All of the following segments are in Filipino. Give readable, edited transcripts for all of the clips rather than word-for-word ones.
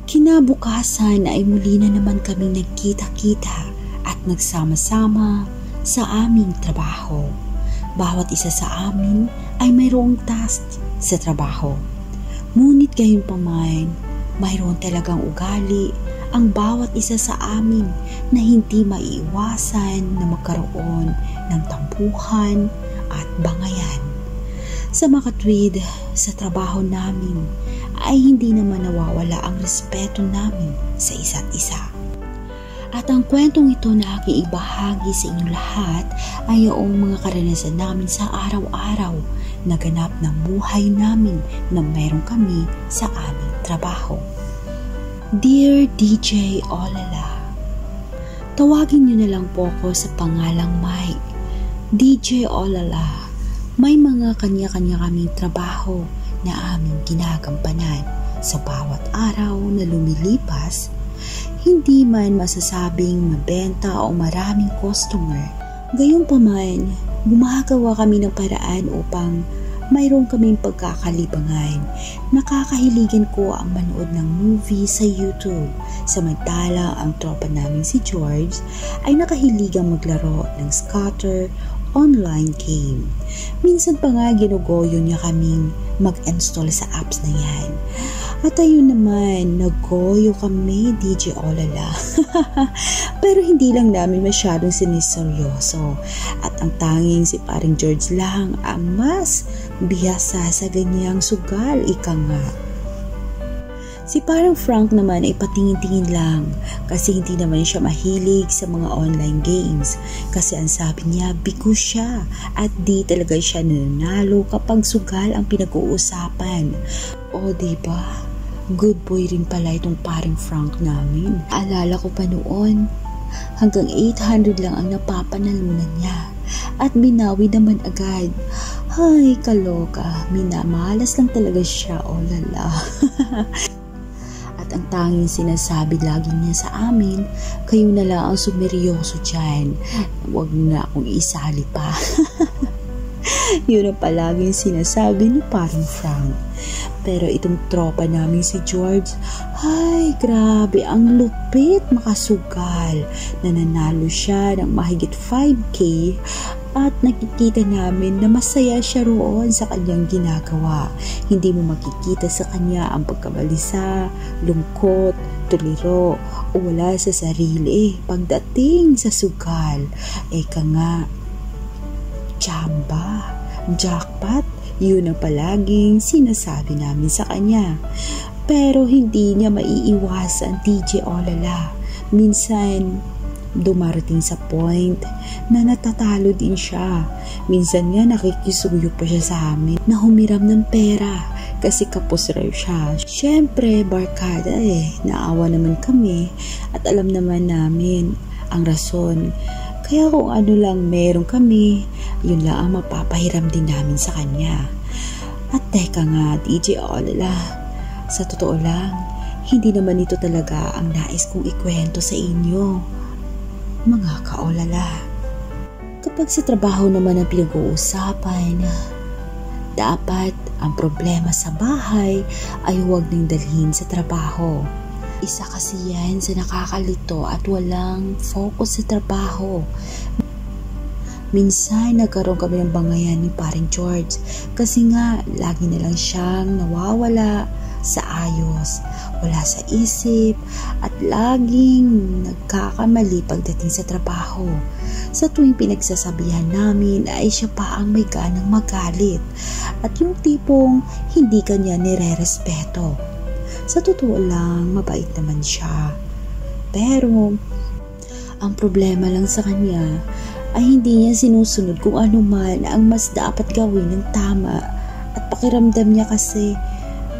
Kinabukasan ay muli na naman kaming nagkita-kita at nagsama-sama sa aming trabaho. Bawat isa sa amin ay mayroong task sa trabaho. Ngunit gayunpaman, mayroon talagang ugali ang bawat isa sa amin na hindi maiiwasan na magkaroon ng tampuhan at bangayan. Sa makatwid sa trabaho namin ay hindi naman nawawala ang respeto namin sa isa't isa. At ang kwentong ito na aking ibahagi sa inyo lahat ay yung mga karanasan namin sa araw-araw na ganap ng buhay namin na meron kami sa aming trabaho. Dear DJ Olala, tawagin niyo na lang po ako sa pangalang Mike. DJ Olala, may mga kanya-kanya kaming trabaho na aming ginagampanan sa bawat araw na lumilipas. Hindi man masasabing mabenta o maraming customer, gayunpaman gumagawa kami ng paraan upang mayroon kaming pagkakalibangan. Nakakahiligan ko ang manood ng movie sa YouTube, samantala ang tropa namin si George ay nakahiligang maglaro ng scatter online game. Minsan pa nga ginugoyo niya kaming mag-install sa apps na yan. At ayun naman, naggoyo kami, DJ Olala. Pero hindi lang namin masyadong siniseryoso. At ang tanging si paring George lang ang mas bihasa sa ganyang sugal, ika nga. Si parang Frank naman ay patingin-tingin lang kasi hindi naman siya mahilig sa mga online games. Kasi ang sabi niya, bigo siya at di talaga siya nananalo kapag sugal ang pinag-uusapan. O diba? Good boy rin pala itong paring Frank namin. Alala ko pa noon, hanggang 800 lang ang napapanalunan niya. At binawi naman agad. Hay, kaloka. Minamalas lang talaga siya, Olala. At ang tanging sinasabi lagi niya sa amin, kayo na lang ang sumeryoso dyan. Huwag na akong isali pa. Yun ang palaging sinasabi ni paring Frank. Pero itong tropa namin si George, ay grabe, ang lupit makasugal. Nananalo siya ng mahigit 5K at nakikita namin na masaya siya roon sa kanyang ginagawa. Hindi mo makikita sa kanya ang pagkabalisa, lungkot, tuliro o wala sa sarili. Pagdating sa sugal, eka nga, tsamba, jackpot, yun ang palaging sinasabi namin sa kanya. Pero hindi niya maiiwasan, DJ Olala. Minsan, dumarating sa point na natatalo din siya. Minsan nga nakikisuyo pa siya sa amin na humiram ng pera kasi kapos raw siya. Siyempre, barkada naawa naman kami at alam naman namin ang rason. Kaya kung ano lang meron kami, yun lang ang mapapahiram din namin sa kanya. At teka nga, DJ Olala, sa totoo lang, hindi naman ito talaga ang nais kong ikwento sa inyo, mga kaolala. Kapag sa trabaho naman ang pinag-uusapan, dapat ang problema sa bahay ay huwag nang dalhin sa trabaho. Isa kasi yan sa nakakalito at walang focus sa trabaho. Minsan nagkaroon kami ng bangayan ni paring George kasi nga lagi na lang siyang nawawala sa ayos, wala sa isip at laging nagkakamali pagdating sa trabaho. Sa tuwing pinagsasabihan namin ay siya pa ang may ganang magalit at yung tipong hindi kanya nire-respeto. Sa totoo lang, mabait naman siya. Pero, ang problema lang sa kanya ay hindi niya sinusunod kung ano man ang mas dapat gawin ng tama. At pakiramdam niya kasi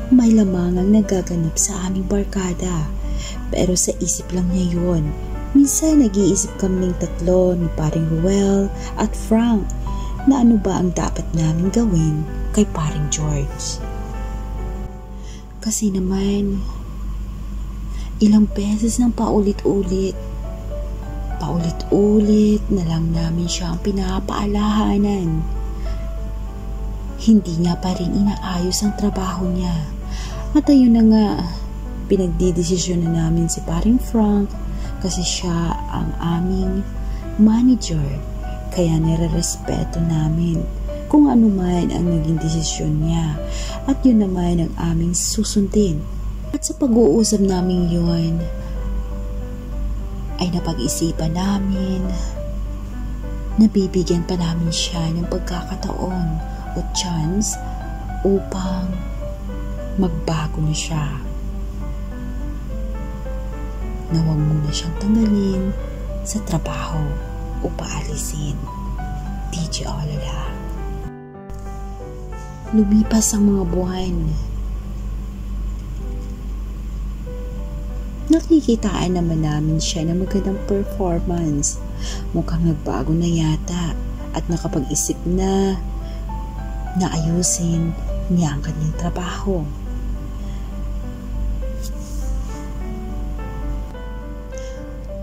may lamang ang nagaganap sa aming barkada. Pero sa isip lang niya yun. Minsan nag-iisip kami ng tatlo ni paring Ruel at Frank na ano ba ang dapat namin gawin kay paring George. Kasi naman, ilang beses nang paulit-ulit na lang namin siyang pinapaalahanan. Hindi niya pa rin inaayos ang trabaho niya. At ayun na nga, Pinagdidesisyon na namin si paring Frank kasi siya ang aming manager. Kaya nire-respeto namin kung ano man ang naging desisyon niya at yun naman ang aming susundin. At sa pag-uusap namin yun ay napag-isipan namin na bibigyan pa namin siya ng pagkakataon o chance upang magbago na siya. Na huwag muna siyang tanggalin sa trabaho o paalisin. DJ Olala. Lumipas ang mga buwan. Nakikitaan naman namin siya ng magandang performance. Mukhang nagbago na yata at nakapag-isip na ayusin niya ang kanyang trabaho.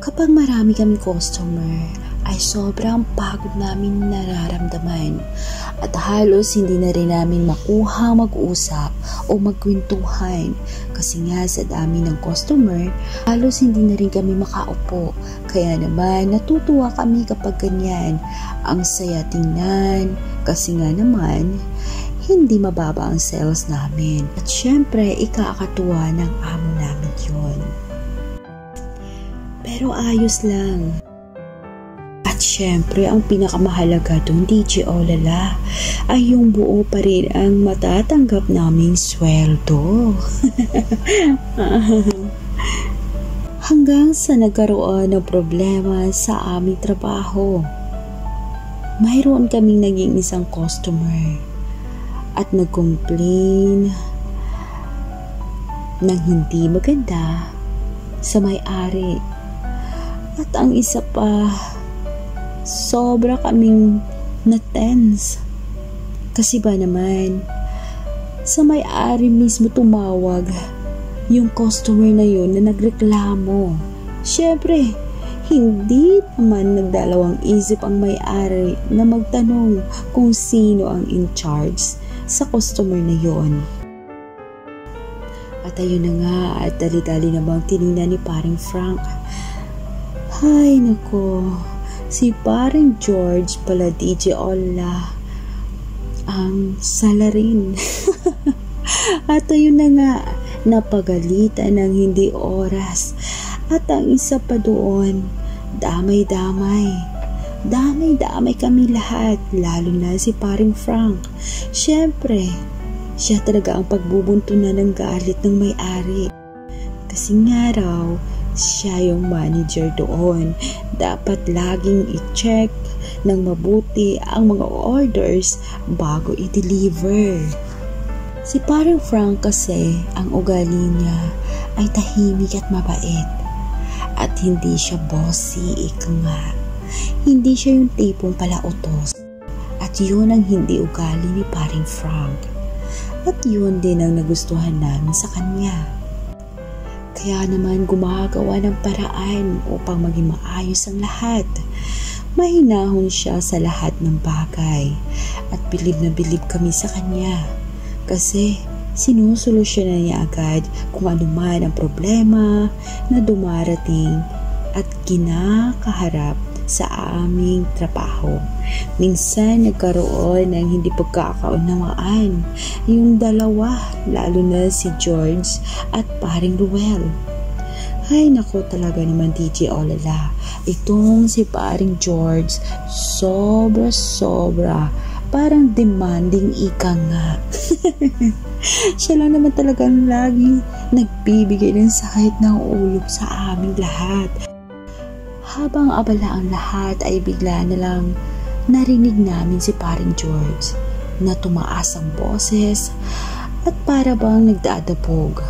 Kapag marami kaming customer, ay sobrang pagod namin nararamdaman at halos hindi na rin namin makuha mag-usap o magkwentuhan kasi nga sa dami ng customer, halos hindi na rin kami makaupo. Kaya naman natutuwa kami kapag ganyan. Ang saya tingnan kasi nga naman hindi mababa ang sales namin. At syempre, ikakatuwa ng amo namin yun. Pero ayos lang. At syempre, ang pinakamahalaga doon, DJ Olala, ay yung buo pa rin ang matatanggap naming sweldo. Hanggang sa nagkaroon ng problema sa aming trabaho. Mayroon kaming naging isang customer at nag-complain ng hindi maganda sa may-ari. At ang isa pa, sobra kaming na-tense. Kasi ba naman, sa may-ari mismo tumawag yung customer na yun na nagreklamo. Syempre, hindi naman nagdalawang isip ang may-ari na magtanong kung sino ang in charge sa customer na yon. At ayun na nga, at dali-dali na bang tiningnan ni paring Frank. Hay nako, si paring George pala, DJ Ola, ang salarin. At ayun na nga, napagalitan ng hindi oras. At ang isa pa doon, damay-damay. Damay-damay kami lahat, lalo na si paring Frank. Siyempre, siya talaga ang pagbubuntunan ng galit ng may-ari. Kasi nga raw, siya yung manager doon. Dapat laging i-check ng mabuti ang mga orders bago i-deliver. Si paring Frank kasi, ang ugali niya ay tahimik at mabait. At hindi siya bossy, ika nga. Hindi siya yung tipong palautos. At yun ang hindi ugali ni paring Frank. At yun din ang nagustuhan namin sa kanya. Kaya naman gumagawa ng paraan upang maging maayos ang lahat. Mahinahon siya sa lahat ng bagay. At bilib na bilib kami sa kanya. Kasi sinusolusyonan niya agad kung ano man ang problema na dumarating at kinakaharap sa aming trabaho. Minsan nagkaroon ng hindi pagkakaunawaan yung dalawa, lalo na si George at paring Ruel. Ay nako, talaga naman DJ Olala, itong si paring George sobra parang demanding, ika nga. Siya lang naman talagang lagi nagbibigay ng sakit ng ulo sa aming lahat. Habang abala ang lahat ay bigla na lang narinig namin si paring George na tumaas ang boses at para bang nagdadabog.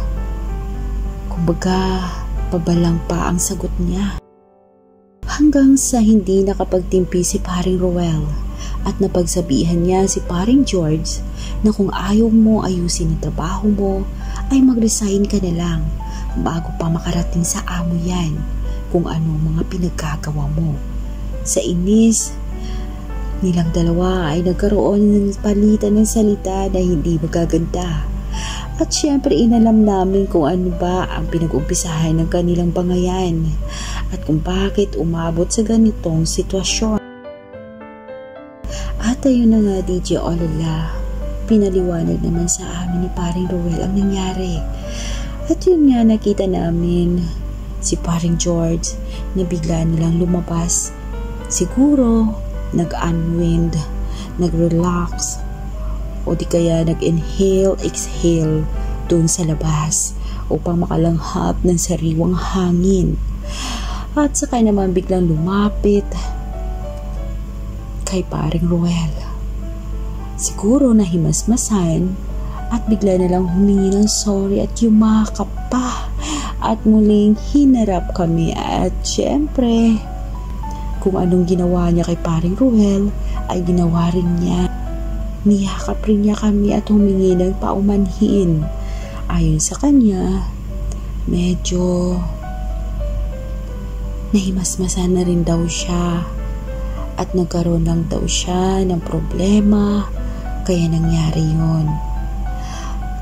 Kumbaga, pabalang pa ang sagot niya. Hanggang sa hindi nakapagtimpi si paring Ruel at napagsabihan niya si paring George na kung ayaw mo ayusin ang trabaho mo ay mag-resign ka na lang bago pa makarating sa amo yan kung ano mga pinagkagawa mo. Sa inis nilang dalawa ay nagkaroon ng palitan ng salita na hindi magaganda At syempre inalam namin kung ano ba ang pinag-umpisahan ng kanilang bangayan at kung bakit umabot sa ganitong sitwasyon. At ayun na nga DJ Olala, pinaliwanag naman sa amin ni Paring Ruel ang nangyari. At yun nga nakita namin si Paring George na bigla nilang lumabas. Siguro nag-unwind, nag-relax, o di kaya nag-inhale, exhale dun sa labas upang makalanghap ng sariwang hangin. At saka naman biglang lumapit kay Paring Ruel. Siguro nahimasmasan at bigla na lang humingi ng sorry at yumakap pa. At muling hinarap kami at syempre kung anong ginawa niya kay Paring Ruel ay ginawa rin niya. Niyakap rin niya kami at humingi ng paumanhin. Ayon sa kanya, medyo nahimasmasan na rin daw siya at nagkaroon lang daw siya ng problema kaya nangyari yun.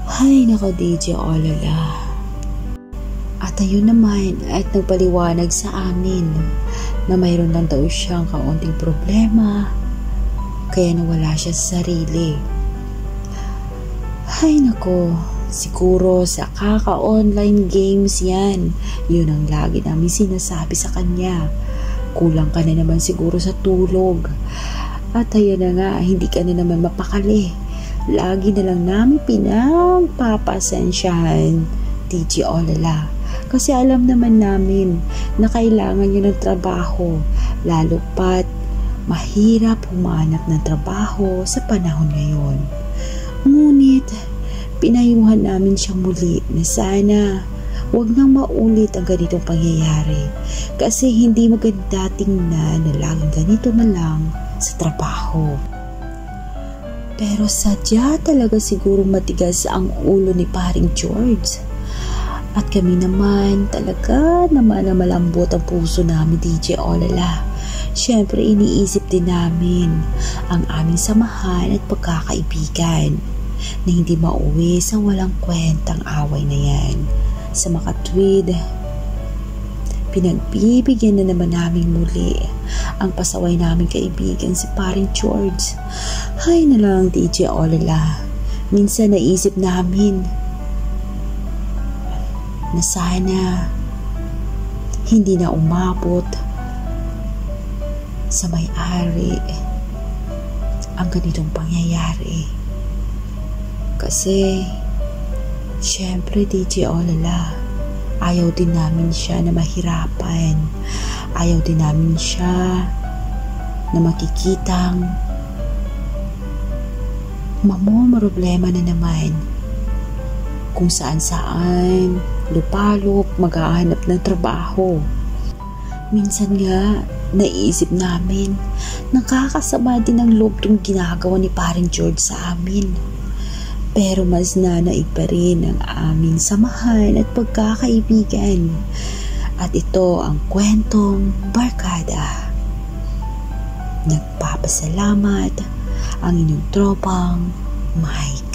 Hay nako DJ Olala. At ayun naman at nagpaliwanag sa amin na mayroon lang daw siyang kaunting problema kaya nawala siya sa sarili. Hay nako, siguro sa kaka-online games yan. Yun ang lagi namin sinasabi sa kanya. Kulang ka na naman siguro sa tulog. At ayun na nga, hindi ka na naman mapakali. Lagi na lang namin pinagpapasensyahan, DJ Olala. Kasi alam naman namin na kailangan niyo ng trabaho, lalo pat mahirap humanap ng trabaho sa panahon ngayon. Ngunit, pinayuhan namin siyang muli na sana huwag nang maulit ang ganitong pangyayari kasi hindi maganda tingnan na laging ganito na lang sa trabaho. Pero sadya talaga siguro matigas ang ulo ni Paring George. At kami naman talaga naman na malambot ang puso namin DJ Olala. Siyempre iniisip din namin ang aming samahan at pagkakaibigan na hindi mauwi sa walang kwentang away na yan. Sa makatwid, pinagbibigyan na naman namin muli ang pasaway naming kaibigan si Paring George. Hay na lang DJ Olala, minsan naisip namin na sana hindi na umabot sa may-ari ang ganitong pangyayari. Kasi syempre DJ Olala, ayaw din namin siya na mahirapan. Ayaw din namin siya na makikitang mamomroblema na naman kung saan-saan lupalop maghahanap ng trabaho. Minsan nga naisip namin nakakasama din ang loob tong ginagawa ni Paring George sa amin. Pero mas nanaig pa rin ang aming samahan at pagkakaibigan. At ito ang kwentong Barkada. Nagpapasalamat ang inyong tropang Mike.